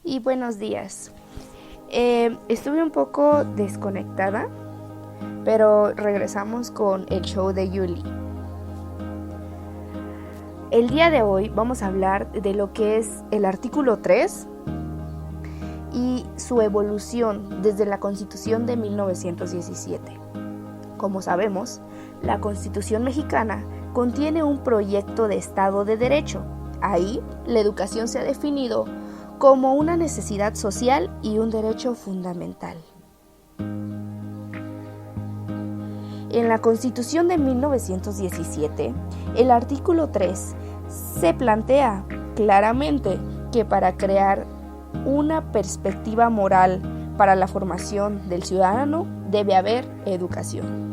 y buenos días. Estuve un poco desconectada, pero regresamos con el show de Yuli. El día de hoy vamos a hablar de lo que es el artículo 3 y su evolución desde la Constitución de 1917. Como sabemos, la Constitución mexicana contiene un proyecto de Estado de Derecho. Ahí, la educación se ha definido como una necesidad social y un derecho fundamental. En la Constitución de 1917, el artículo 3 se plantea claramente que para crear una perspectiva moral para la formación del ciudadano debe haber educación.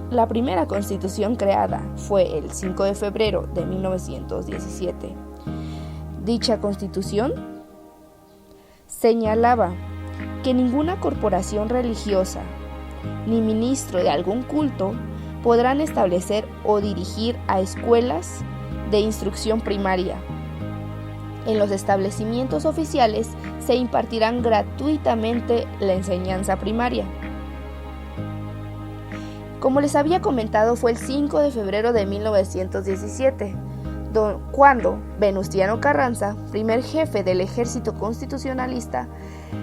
La primera constitución creada fue el 5 de febrero de 1917. Dicha constitución señalaba que ninguna corporación religiosa ni ministro de algún culto podrán establecer o dirigir a escuelas de instrucción primaria. En los establecimientos oficiales se impartirán gratuitamente la enseñanza primaria. Como les había comentado, fue el 5 de febrero de 1917, cuando Venustiano Carranza, primer jefe del ejército constitucionalista,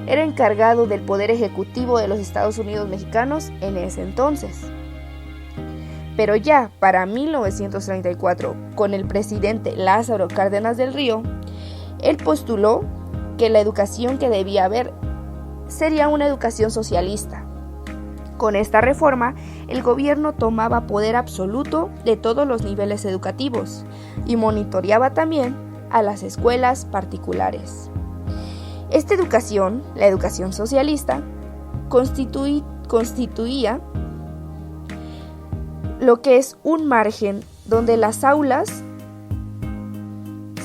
era encargado del poder ejecutivo de los Estados Unidos mexicanos en ese entonces. Pero ya para 1934, con el presidente Lázaro Cárdenas del Río, él postuló que la educación que debía haber sería una educación socialista. Con esta reforma, el gobierno tomaba poder absoluto de todos los niveles educativos y monitoreaba también a las escuelas particulares. Esta educación, la educación socialista, constituía lo que es un margen donde las aulas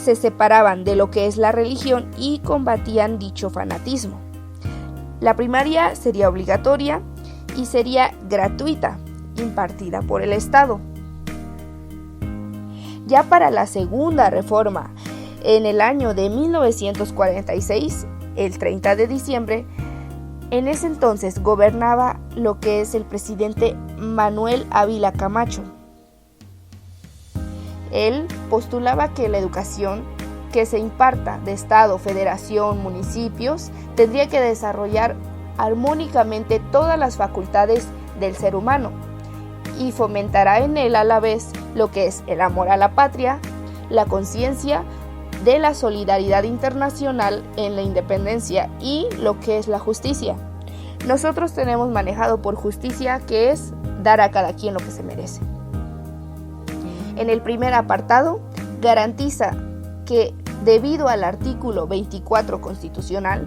se separaban de lo que es la religión y combatían dicho fanatismo. La primaria sería obligatoria y sería gratuita, impartida por el Estado. Ya para la segunda reforma, en el año de 1946, el 30 de diciembre, en ese entonces gobernaba lo que es el presidente Manuel Ávila Camacho. Él postulaba que la educación que se imparta de Estado, Federación, municipios, tendría que desarrollar armónicamente todas las facultades del ser humano y fomentará en él a la vez lo que es el amor a la patria, la conciencia de la solidaridad internacional en la independencia y lo que es la justicia. Nosotros tenemos manejado por justicia, que es dar a cada quien lo que se merece. En el primer apartado, garantiza que debido al artículo 24 constitucional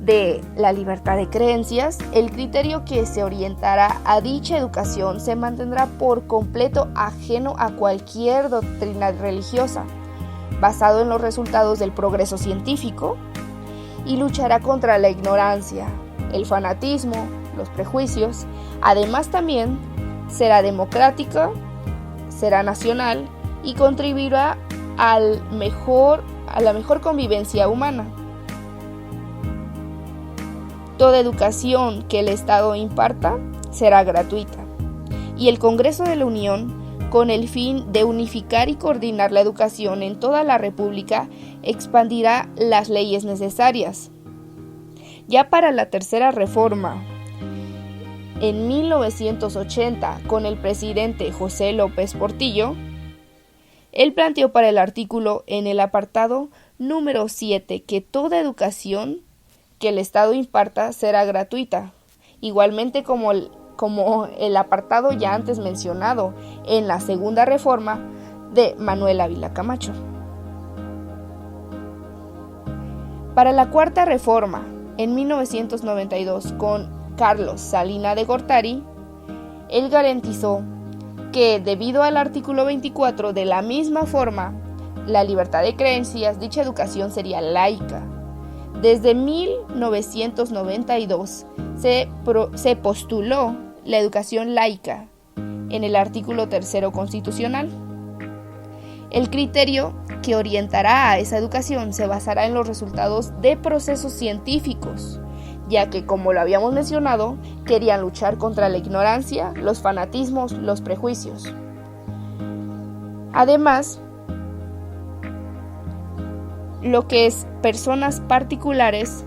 de la libertad de creencias, el criterio que se orientará a dicha educación se mantendrá por completo ajeno a cualquier doctrina religiosa, basado en los resultados del progreso científico, y luchará contra la ignorancia, el fanatismo, los prejuicios. Además, también será democrática, será nacional y contribuirá a la mejor convivencia humana. Toda educación que el Estado imparta será gratuita, y el Congreso de la Unión, con el fin de unificar y coordinar la educación en toda la República, expandirá las leyes necesarias. Ya para la tercera reforma, en 1980, con el presidente José López Portillo, él planteó para el artículo en el apartado número 7 que toda educación que el Estado imparta será gratuita, igualmente como el apartado ya antes mencionado en la segunda reforma de Manuel Ávila Camacho. Para la cuarta reforma, en 1992, con Carlos Salinas de Gortari, él garantizó que debido al artículo 24, de la misma forma, la libertad de creencias, dicha educación sería laica. Desde 1992 se postuló la educación laica en el artículo 3 constitucional. El criterio que orientará a esa educación se basará en los resultados de procesos científicos, ya que, como lo habíamos mencionado, querían luchar contra la ignorancia, los fanatismos, los prejuicios. Además, lo que es personas particulares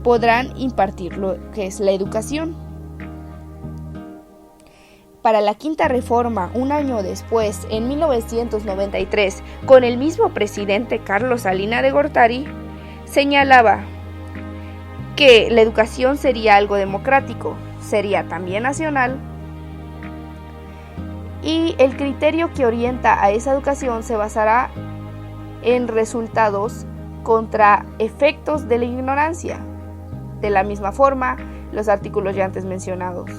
podrán impartir lo que es la educación. Para la quinta reforma, un año después, en 1993, con el mismo presidente Carlos Salinas de Gortari, señalaba que la educación sería algo democrático, sería también nacional, y el criterio que orienta a esa educación se basará en resultados contra efectos de la ignorancia, de la misma forma los artículos ya antes mencionados.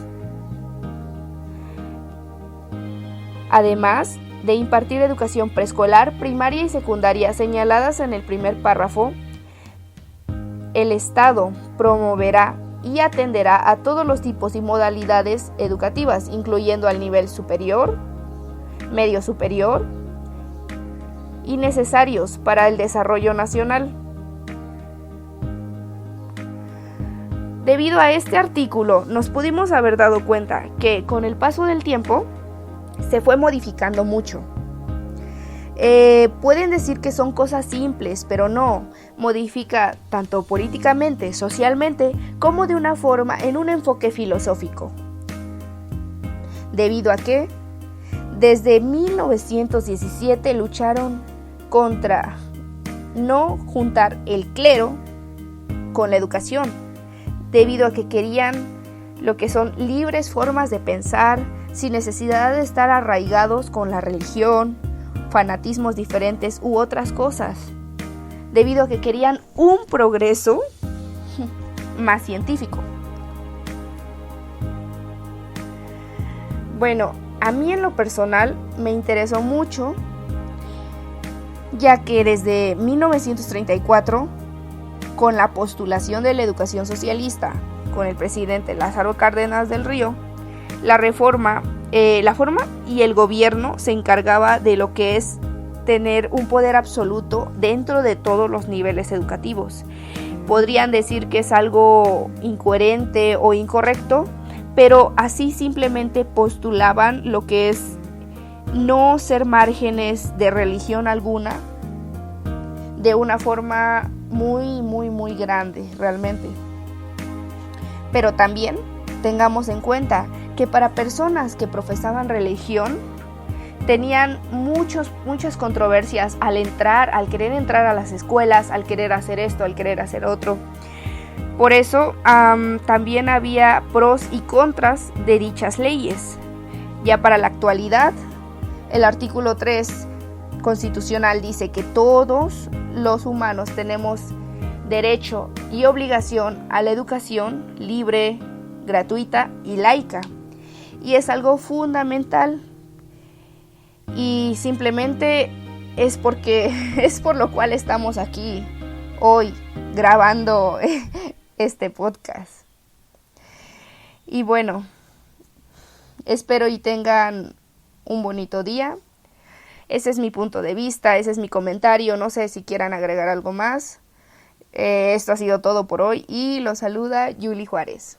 Además de impartir educación preescolar, primaria y secundaria señaladas en el primer párrafo, el Estado promoverá y atenderá a todos los tipos y modalidades educativas, incluyendo al nivel superior, medio superior y necesarios para el desarrollo nacional. Debido a este artículo, nos pudimos haber dado cuenta que con el paso del tiempo se fue modificando mucho. Pueden decir que son cosas simples, pero no, modifica tanto políticamente, socialmente, como de una forma en un enfoque filosófico. Debido a que desde 1917 lucharon contra no juntar el clero con la educación, debido a que querían lo que son libres formas de pensar, sin necesidad de estar arraigados con la religión, fanatismos diferentes u otras cosas, debido a que querían un progreso más científico. Bueno, a mí en lo personal me interesó mucho, ya que desde 1934, con la postulación de la educación socialista, con el presidente Lázaro Cárdenas del Río, la forma y el gobierno se encargaba de lo que es tener un poder absoluto dentro de todos los niveles educativos. Podrían decir que es algo incoherente o incorrecto, pero así simplemente postulaban lo que es no ser márgenes de religión alguna, de una forma muy grande realmente. Pero también tengamos en cuenta que para personas que profesaban religión tenían muchas controversias al querer entrar a las escuelas, al querer hacer esto, al querer hacer otro. Por eso también había pros y contras de dichas leyes. Ya para la actualidad, el artículo 3 constitucional dice que todos los humanos tenemos derecho y obligación a la educación libre, gratuita y laica. Y es algo fundamental. Y simplemente es por lo cual estamos aquí hoy grabando este podcast. Y bueno, espero y tengan un bonito día. Ese es mi punto de vista, ese es mi comentario. No sé si quieran agregar algo más. Esto ha sido todo por hoy y los saluda Yuli Juárez.